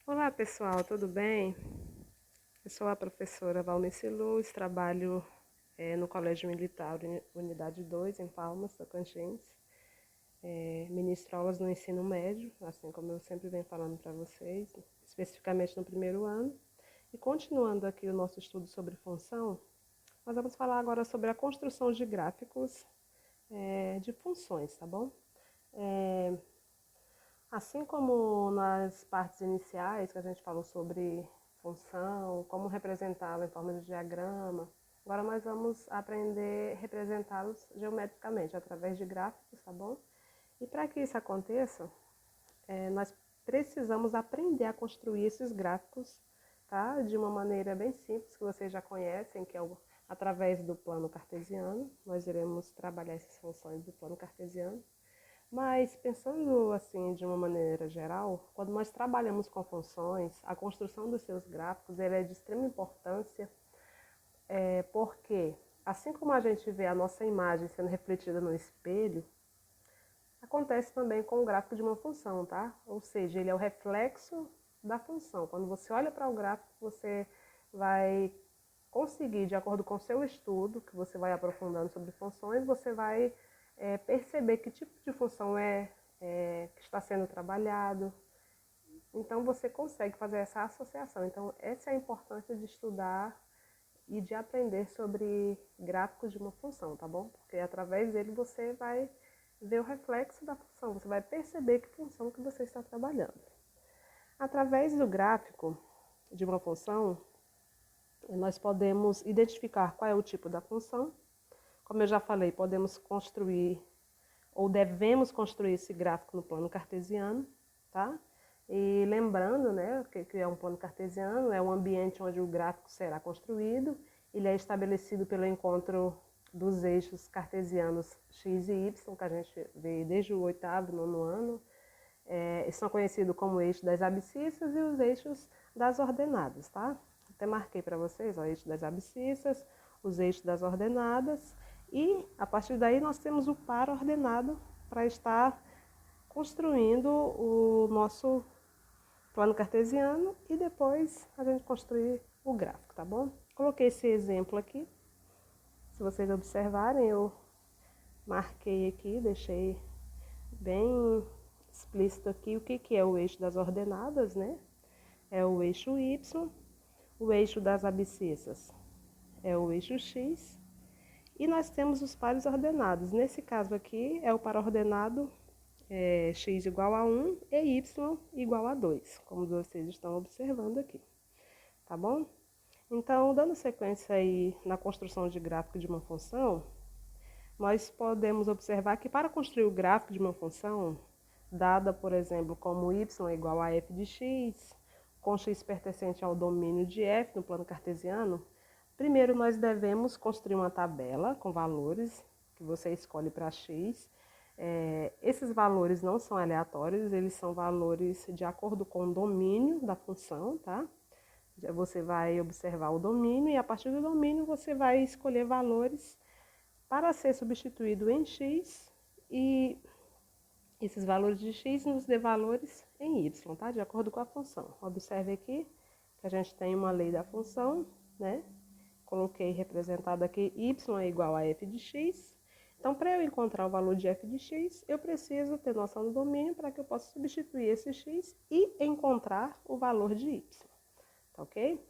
Olá pessoal, tudo bem? Eu sou a professora Valnice Luz, trabalho no Colégio Militar Unidade 2, em Palmas, Tocantins. Ministro aulas no ensino médio, assim como eu sempre venho falando para vocês, especificamente no primeiro ano. E continuando aqui o nosso estudo sobre função, nós vamos falar agora sobre a construção de gráficos de funções, tá bom? Assim como nas partes iniciais, que a gente falou sobre função, como representá-la em forma de diagrama, agora nós vamos aprender a representá-los geometricamente, através de gráficos, tá bom? E para que isso aconteça, nós precisamos aprender a construir esses gráficos, tá? De uma maneira bem simples, que vocês já conhecem, que é através do plano cartesiano. Nós iremos trabalhar essas funções do plano cartesiano. Mas pensando assim de uma maneira geral, quando nós trabalhamos com funções, a construção dos seus gráficos é de extrema importância, porque assim como a gente vê a nossa imagem sendo refletida no espelho, acontece também com o gráfico de uma função, tá? Ou seja, ele é o reflexo da função. Quando você olha para o gráfico, você vai conseguir, de acordo com o seu estudo, que você vai aprofundando sobre funções, você vai perceber que tipo de função que está sendo trabalhado. Então, você consegue fazer essa associação. Então, essa é a importância de estudar e de aprender sobre gráficos de uma função, tá bom? Porque através dele você vai ver o reflexo da função, você vai perceber que função que você está trabalhando. Através do gráfico de uma função, nós podemos identificar qual é o tipo da função. Como eu já falei, podemos construir ou devemos construir esse gráfico no plano cartesiano, tá? E lembrando, né, que é um plano cartesiano, é um ambiente onde o gráfico será construído. Ele é estabelecido pelo encontro dos eixos cartesianos x e y, que a gente vê desde o 8º, 9º ano. São conhecidos como eixo das abscissas e os eixos das ordenadas, tá? Até marquei para vocês, ó, o eixo das abscissas, os eixos das ordenadas, e a partir daí nós temos o par ordenado para estar construindo o nosso plano cartesiano e depois a gente construir o gráfico, tá bom? Coloquei esse exemplo aqui, se vocês observarem, eu marquei aqui, deixei bem explícito aqui o que é o eixo das ordenadas, né? É o eixo Y, o eixo das abscissas é o eixo X, e nós temos os pares ordenados. Nesse caso aqui é o par ordenado x igual a 1 e y igual a 2, como vocês estão observando aqui, tá bom? Então, dando sequência aí na construção de gráfico de uma função, nós podemos observar que para construir o gráfico de uma função, dada, por exemplo, como y é igual a f de x, com x pertencente ao domínio de f no plano cartesiano, primeiro nós devemos construir uma tabela com valores que você escolhe para x. Esses valores não são aleatórios, eles são valores de acordo com o domínio da função, tá? Você vai observar o domínio e a partir do domínio você vai escolher valores para ser substituído em x e esses valores de x nos dê valores em y, tá? De acordo com a função. Observe aqui que a gente tem uma lei da função, né? Coloquei representado aqui y é igual a f de x. Então, para eu encontrar o valor de f de x, eu preciso ter noção do domínio para que eu possa substituir esse x e encontrar o valor de y, tá ok?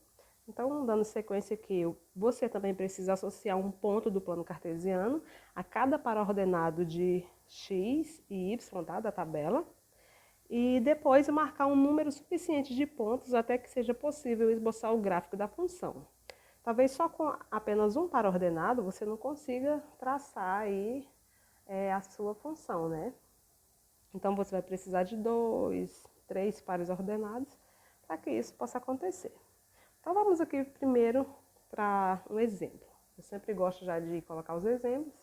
Então, dando sequência aqui, você também precisa associar um ponto do plano cartesiano a cada par ordenado de x e y, tá, da tabela, e depois marcar um número suficiente de pontos até que seja possível esboçar o gráfico da função. Talvez só com apenas um par ordenado você não consiga traçar aí a sua função, né? Então, você vai precisar de 2, 3 pares ordenados para que isso possa acontecer. Então, vamos aqui primeiro para um exemplo. Eu sempre gosto já de colocar os exemplos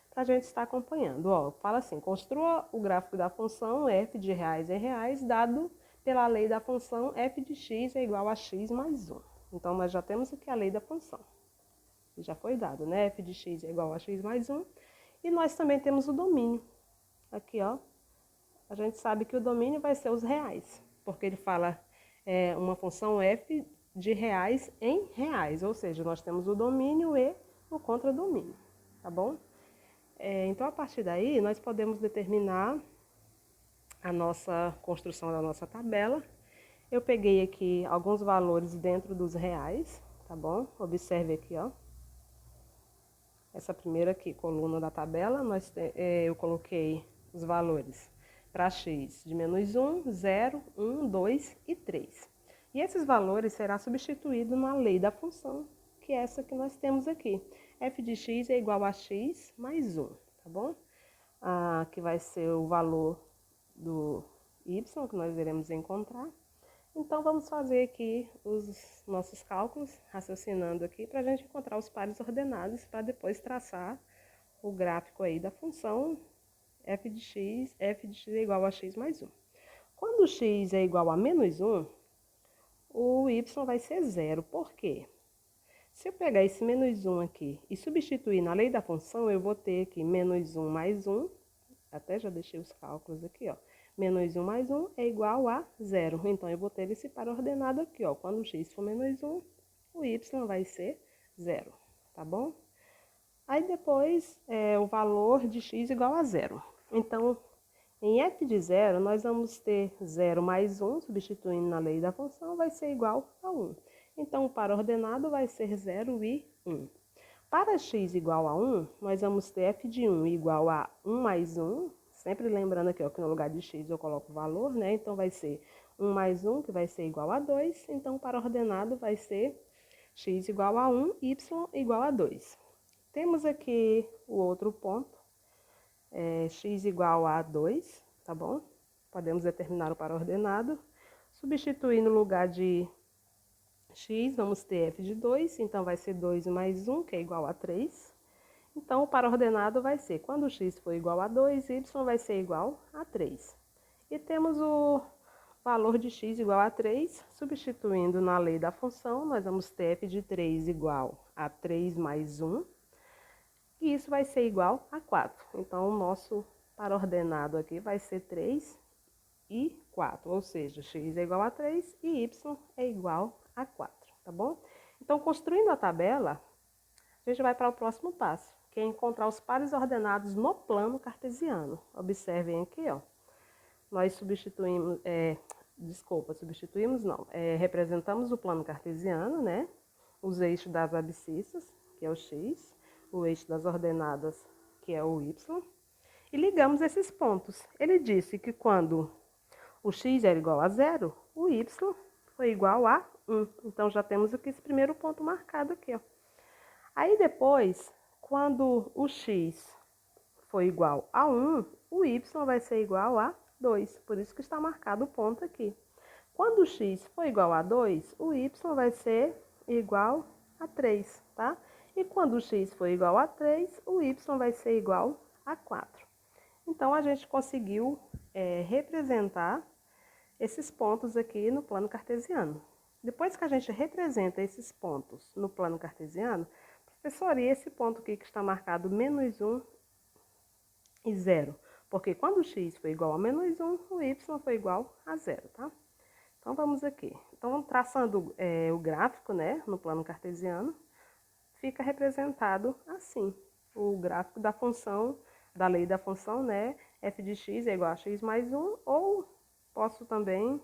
para a gente estar acompanhando. Ó, fala assim, construa o gráfico da função f de reais em reais, dado pela lei da função f de x é igual a x mais 1. Então, nós já temos aqui a lei da função. Já foi dado, né? F de x é igual a x mais 1. E nós também temos o domínio. Aqui, ó, a gente sabe que o domínio vai ser os reais, porque ele fala uma função f de reais em reais, ou seja, nós temos o domínio e o contradomínio, tá bom? Então, a partir daí, nós podemos determinar a nossa construção da nossa tabela. Eu peguei aqui alguns valores dentro dos reais, tá bom? Observe aqui, ó. Essa primeira aqui, coluna da tabela, eu coloquei os valores para x de menos 1, 0, 1, 2 e 3. E esses valores serão substituídos na lei da função, que é essa que nós temos aqui. F de x é igual a x mais 1, tá bom? Que vai ser o valor do y, que nós iremos encontrar. Então, vamos fazer aqui os nossos cálculos, raciocinando aqui, para a gente encontrar os pares ordenados, para depois traçar o gráfico aí da função f de x é igual a x mais 1. Quando x é igual a menos 1, o y vai ser 0. Por quê? Se eu pegar esse menos 1 aqui e substituir na lei da função, eu vou ter aqui menos 1 mais 1, até já deixei os cálculos aqui, ó. Menos 1 mais 1 é igual a 0. Então, eu vou ter esse par ordenado aqui, ó. Quando x for menos 1, o y vai ser 0, tá bom? Aí, depois, o valor de x igual a 0. Então, em f de 0, nós vamos ter 0 mais 1, substituindo na lei da função, vai ser igual a 1. Então, o par ordenado vai ser 0 e 1. Para x igual a 1, nós vamos ter f de 1 igual a 1 mais 1, sempre lembrando aqui, ó, que no lugar de x eu coloco o valor, né? Então, vai ser 1 mais 1, que vai ser igual a 2. Então, para ordenado vai ser x igual a 1, y igual a 2. Temos aqui o outro ponto, x igual a 2, tá bom? Podemos determinar o par ordenado. Substituir no lugar de x, vamos ter f de 2, então vai ser 2 mais 1, que é igual a 3. Então, o par ordenado vai ser, quando x for igual a 2, y vai ser igual a 3. E temos o valor de x igual a 3, substituindo na lei da função, nós vamos ter f de 3 igual a 3 mais 1, e isso vai ser igual a 4. Então, o nosso par ordenado aqui vai ser 3 e 4, ou seja, x é igual a 3 e y é igual a 4, tá bom? Então, construindo a tabela, a gente vai para o próximo passo, que é encontrar os pares ordenados no plano cartesiano. Observem aqui, ó. Nós representamos o plano cartesiano, né? Os eixos das abscissas, que é o x, o eixo das ordenadas, que é o y, e ligamos esses pontos. Ele disse que quando o x era igual a 0, o y foi igual a 1. Então, já temos aqui esse primeiro ponto marcado aqui, ó. Aí, depois, quando o x for igual a 1, o y vai ser igual a 2. Por isso que está marcado o ponto aqui. Quando o x for igual a 2, o y vai ser igual a 3, tá? E quando o x for igual a 3, o y vai ser igual a 4. Então, a gente conseguiu representar esses pontos aqui no plano cartesiano. Depois que a gente representa esses pontos no plano cartesiano, professor, e esse ponto aqui que está marcado menos 1 e 0? Porque quando o x foi igual a menos 1, o y foi igual a 0, tá? Então, vamos aqui. Então, traçando o gráfico, né, no plano cartesiano, fica representado assim, o gráfico da função, da lei da função, né, f de x é igual a x mais 1, ou posso também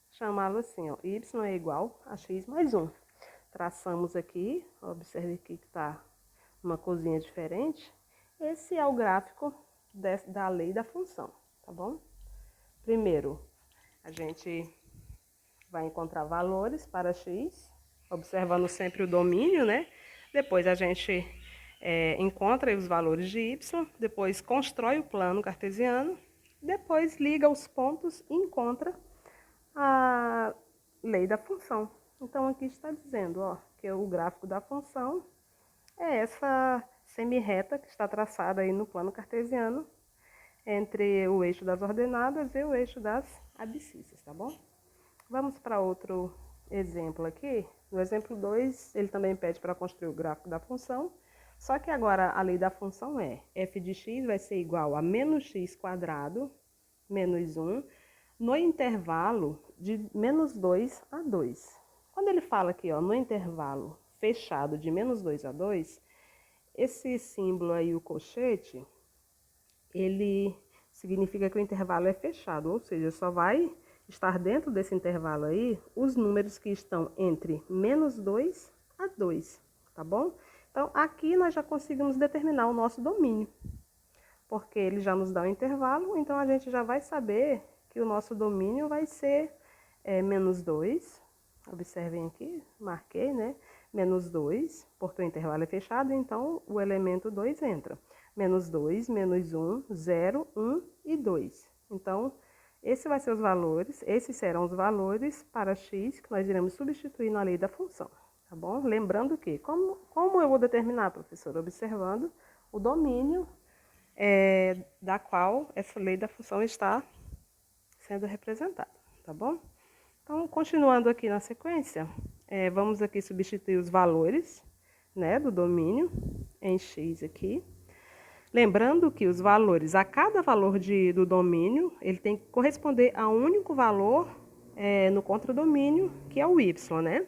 chamá-lo assim, ó, y é igual a x mais 1. Traçamos aqui, observe aqui que está uma coisinha diferente. Esse é o gráfico da lei da função, tá bom? Primeiro, a gente vai encontrar valores para x, observando sempre o domínio, né? Depois a gente encontra os valores de y, depois constrói o plano cartesiano, depois liga os pontos e encontra a lei da função. Então, aqui está dizendo, ó, que o gráfico da função é essa semirreta que está traçada aí no plano cartesiano entre o eixo das ordenadas e o eixo das abscissas, tá bom? Vamos para outro exemplo aqui. No exemplo 2, ele também pede para construir o gráfico da função, só que agora a lei da função é f de x vai ser igual a menos x quadrado, menos 1, no intervalo de menos 2 a 2. Quando ele fala aqui, ó, no intervalo fechado de menos 2 a 2, esse símbolo aí, o colchete, ele significa que o intervalo é fechado, ou seja, só vai estar dentro desse intervalo aí os números que estão entre menos 2 a 2, tá bom? Então, aqui nós já conseguimos determinar o nosso domínio, porque ele já nos dá um intervalo, então a gente já vai saber que o nosso domínio vai ser menos 2, observem aqui, marquei, né? Menos 2, porque o intervalo é fechado, então o elemento 2 entra. Menos 2, menos 1, 0, 1 e 2. Então, esses serão os valores para x que nós iremos substituir na lei da função, tá bom? Lembrando que, como eu vou determinar, professor? Observando o domínio da qual essa lei da função está sendo representada, tá bom? Então, continuando aqui na sequência, vamos aqui substituir os valores, né, do domínio em x aqui. Lembrando que os valores, a cada valor do domínio, ele tem que corresponder a um único valor no contradomínio, que é o y, né?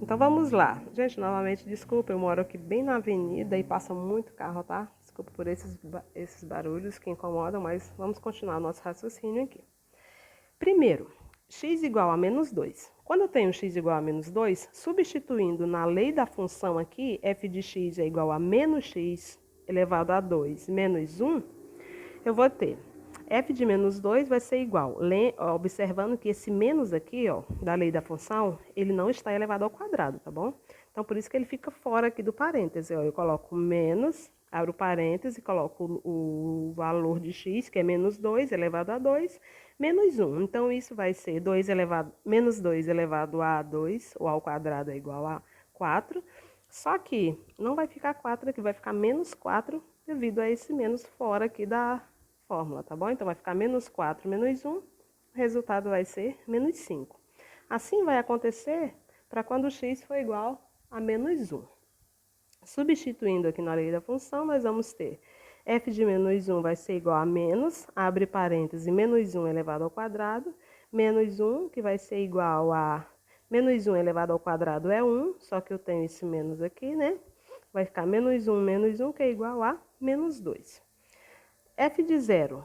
Então, vamos lá. Gente, novamente, desculpa, eu moro aqui bem na avenida e passa muito carro, tá? Desculpa por esses barulhos que incomodam, mas vamos continuar nosso raciocínio aqui. Primeiro, x igual a menos 2. Quando eu tenho x igual a menos 2, substituindo na lei da função aqui, f de x é igual a menos x elevado a 2 menos 1, eu vou ter f de menos 2 vai ser igual, observando que esse menos aqui, ó, da lei da função, ele não está elevado ao quadrado, tá bom? Então, por isso que ele fica fora aqui do parêntese, ó, eu coloco menos, abro parêntese, coloco o valor de x, que é menos 2 elevado a 2, menos 1. Então, isso vai ser menos 2 elevado a 2, ou ao quadrado é igual a 4. Só que não vai ficar 4 aqui, vai ficar menos 4 devido a esse menos fora aqui da fórmula, tá bom? Então, vai ficar menos 4 menos 1, o resultado vai ser menos 5. Assim vai acontecer para quando x for igual a menos 1. Substituindo aqui na lei da função, nós vamos ter f de menos 1 vai ser igual a menos, abre parêntese, menos 1 elevado ao quadrado, menos 1, que vai ser igual a menos 1 elevado ao quadrado é 1, só que eu tenho esse menos aqui, né? Vai ficar menos 1, que é igual a menos 2. F de 0.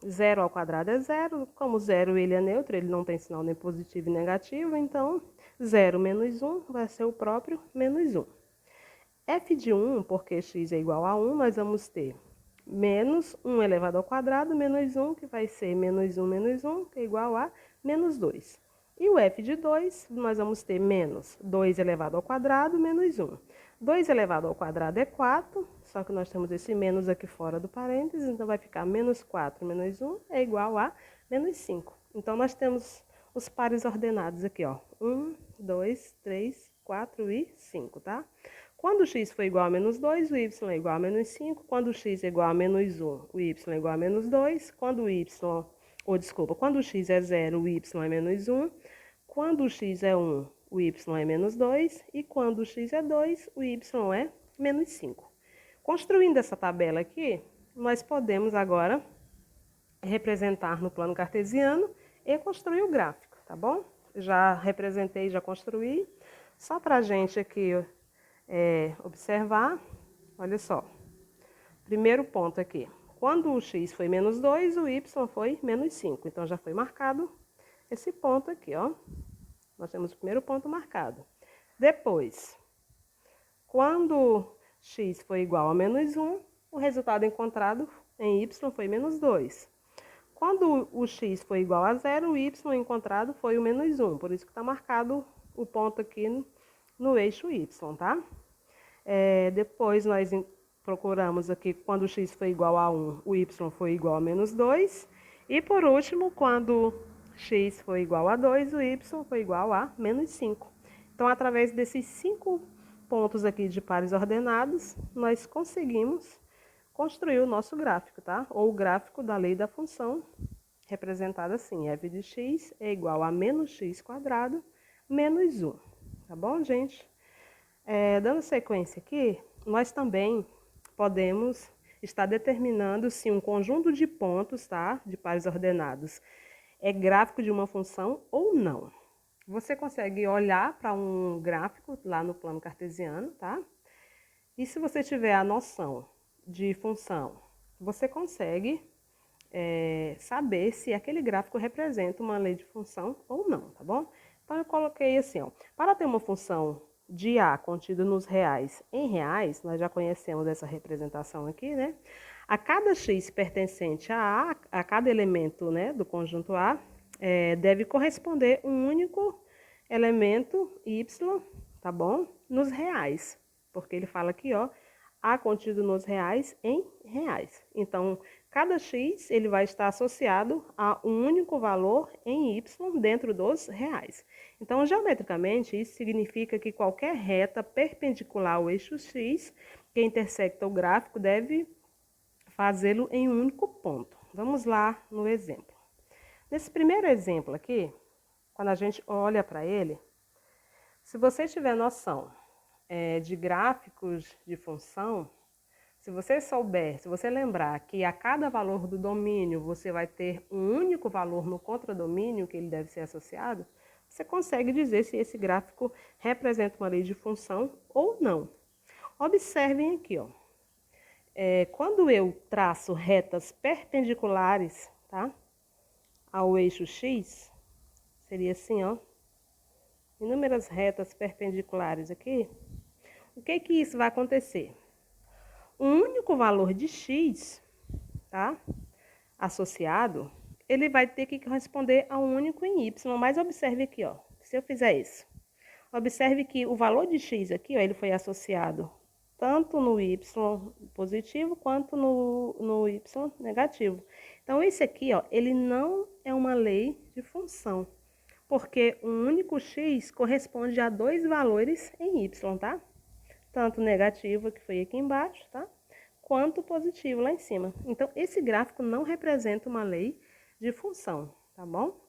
0 ao quadrado é 0. Como 0 ele é neutro, ele não tem sinal nem positivo e negativo, então 0 menos 1 vai ser o próprio menos 1. F de 1, porque x é igual a 1, nós vamos ter menos 1 elevado ao quadrado, menos 1, que vai ser menos 1, que é igual a menos 2. E o f de 2, nós vamos ter menos 2 elevado ao quadrado, menos 1. 2 elevado ao quadrado é 4, só que nós temos esse menos aqui fora do parênteses, então vai ficar menos 4 menos 1 é igual a menos 5. Então, nós temos os pares ordenados aqui, ó. 1, 2, 3, 4 e 5, tá? Quando x for igual a menos 2, o y é igual a menos 5. Quando x é igual a menos 1, o y é igual a menos 2. Quando quando x é 0, o y é menos 1. Quando x é 1, o y é menos 2. E quando x é 2, o y é menos 5. Construindo essa tabela aqui, nós podemos agora representar no plano cartesiano e construir o gráfico, tá bom? Já representei, já construí. Só para a gente aqui observar, olha só. Primeiro ponto aqui. Quando o x foi menos 2, o y foi menos 5. Então, já foi marcado esse ponto aqui, ó. Nós temos o primeiro ponto marcado. Depois, quando x foi igual a menos 1, o resultado encontrado em y foi menos 2. Quando o x foi igual a 0, o y encontrado foi o menos 1. Por isso que está marcado o ponto aqui no eixo y, tá? Depois nós procuramos aqui quando o x foi igual a 1, o y foi igual a menos 2. E por último, quando x foi igual a 2, o y foi igual a menos 5. Então, através desses 5 pontos aqui de pares ordenados, nós conseguimos construir o nosso gráfico, tá? Ou o gráfico da lei da função, representado assim, f de x é igual a menos x quadrado menos 1. Tá bom, gente? Dando sequência aqui, nós também podemos estar determinando se um conjunto de pontos, tá? De pares ordenados, é gráfico de uma função ou não. Você consegue olhar para um gráfico lá no plano cartesiano, tá? E se você tiver a noção de função, você consegue saber se aquele gráfico representa uma lei de função ou não, tá bom? Então eu coloquei assim, ó, para ter uma função de A contida nos reais em reais, nós já conhecemos essa representação aqui, né? A cada x pertencente a cada elemento, né, do conjunto A, deve corresponder um único elemento y, tá bom? Nos reais, porque ele fala aqui, ó, A contido nos reais em reais. Então, cada x ele vai estar associado a um único valor em y dentro dos reais. Então, geometricamente, isso significa que qualquer reta perpendicular ao eixo x que intersecta o gráfico deve fazê-lo em um único ponto. Vamos lá no exemplo. Nesse primeiro exemplo aqui, quando a gente olha para ele, se você tiver noção de gráficos de função, se você souber, se você lembrar que a cada valor do domínio você vai ter um único valor no contradomínio que ele deve ser associado, você consegue dizer se esse gráfico representa uma lei de função ou não. Observem aqui, ó. Quando eu traço retas perpendiculares, tá, ao eixo x, seria assim, ó, inúmeras retas perpendiculares aqui, o que que isso vai acontecer? Um único valor de x, tá, associado, ele vai ter que corresponder a um único em y, mas observe aqui, ó, se eu fizer isso, observe que o valor de x aqui, ó, ele foi associado tanto no y positivo quanto no y negativo. Então, esse aqui, ó, ele não é uma lei de função, porque um único x corresponde a dois valores em y, tá? Tanto negativo, que foi aqui embaixo, tá? Quanto positivo lá em cima. Então, esse gráfico não representa uma lei de função, tá bom?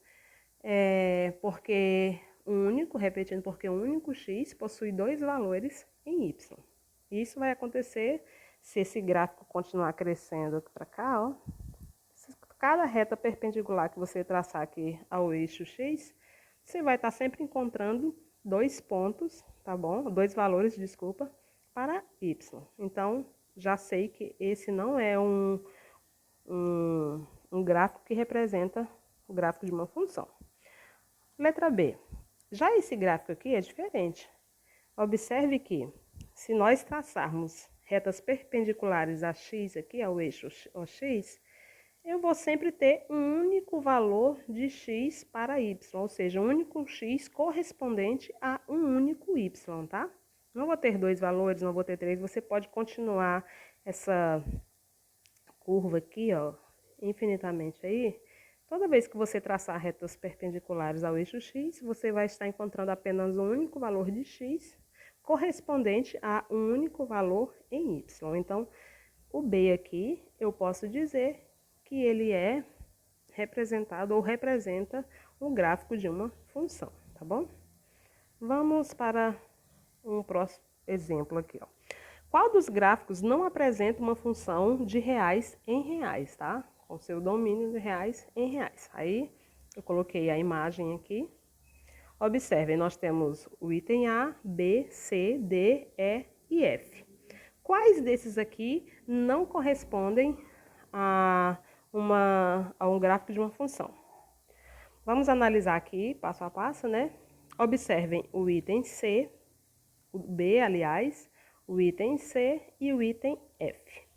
Repetindo, porque um único x possui dois valores em y. Isso vai acontecer se esse gráfico continuar crescendo aqui para cá, ó. Cada reta perpendicular que você traçar aqui ao eixo x, você vai estar sempre encontrando dois pontos, tá bom? Dois valores, desculpa, para y. Então, já sei que esse não é um gráfico que representa o gráfico de uma função. Letra B. Já esse gráfico aqui é diferente. Observe que, se nós traçarmos retas perpendiculares a x aqui, ao eixo x, eu vou sempre ter um único valor de x para y, ou seja, um único x correspondente a um único y, tá? Não vou ter dois valores, não vou ter três, você pode continuar essa curva aqui, ó, infinitamente aí. Toda vez que você traçar retas perpendiculares ao eixo x, você vai estar encontrando apenas um único valor de x correspondente a um único valor em y. Então, o B aqui, eu posso dizer que ele é representado ou representa um gráfico de uma função, tá bom? Vamos para um próximo exemplo aqui, ó. Qual dos gráficos não apresenta uma função de reais em reais, tá? Com seu domínio de reais em reais. Aí, eu coloquei a imagem aqui. Observem, nós temos o item A, B, C, D, E e F. Quais desses aqui não correspondem a um gráfico de uma função? Vamos analisar aqui, passo a passo, né? Observem o item C, o B, aliás, o item C e o item F.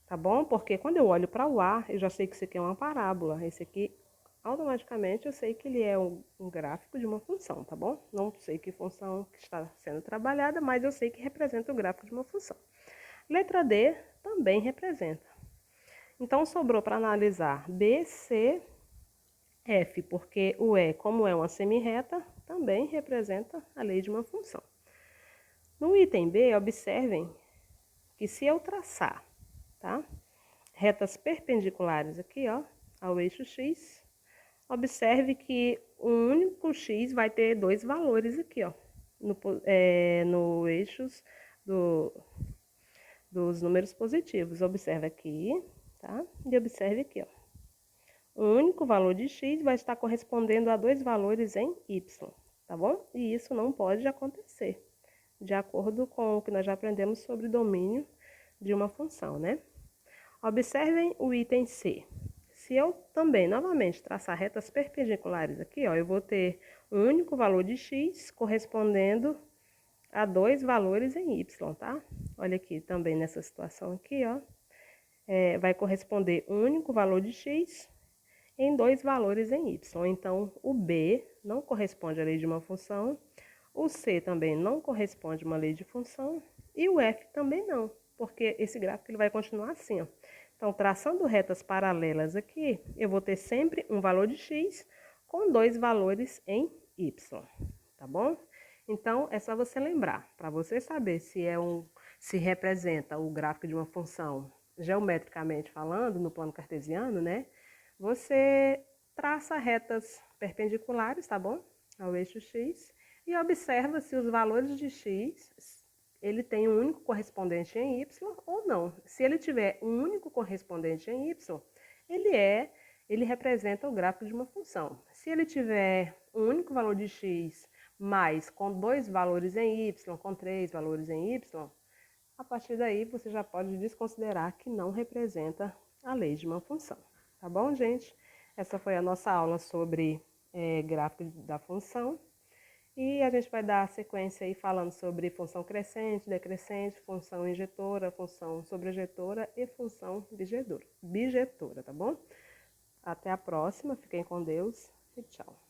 Tá bom? Porque quando eu olho para o A, eu já sei que isso aqui é uma parábola. Esse aqui, automaticamente, eu sei que ele é um gráfico de uma função, tá bom? Não sei que função que está sendo trabalhada, mas eu sei que representa o gráfico de uma função. Letra D também representa. Então, sobrou para analisar B, C, F, porque o E, como é uma semirreta, também representa a lei de uma função. No item B, observem que se eu traçar, tá, retas perpendiculares aqui, ó, ao eixo x, observe que um único x vai ter dois valores aqui, ó, no eixos dos números positivos. Observe aqui, tá? E observe aqui, ó. um único valor de x vai estar correspondendo a dois valores em y, tá bom? E isso não pode acontecer, de acordo com o que nós já aprendemos sobre domínio de uma função, né? Observem o item C. Se eu também, novamente, traçar retas perpendiculares aqui, ó, eu vou ter um único valor de x correspondendo a dois valores em y, tá? Olha aqui, também nessa situação aqui, ó, vai corresponder um único valor de x em dois valores em y. Então, o B não corresponde à lei de uma função, o C também não corresponde a uma lei de função e o F também não, porque esse gráfico ele vai continuar assim, ó. Então, traçando retas paralelas aqui, eu vou ter sempre um valor de x com dois valores em y, tá bom? Então, é só você lembrar, para você saber se representa o gráfico de uma função geometricamente falando, no plano cartesiano, né? Você traça retas perpendiculares, tá bom? Ao eixo x e observa se os valores de x ele tem um único correspondente em y ou não. Se ele tiver um único correspondente em y, ele representa o gráfico de uma função. Se ele tiver um único valor de x, mas com dois valores em y, com três valores em y, a partir daí você já pode desconsiderar que não representa a lei de uma função. Tá bom, gente? Essa foi a nossa aula sobre gráfico da função. E a gente vai dar sequência aí falando sobre função crescente, decrescente, função injetora, função sobrejetora e função bijetora, tá bom? Até a próxima, fiquem com Deus e tchau.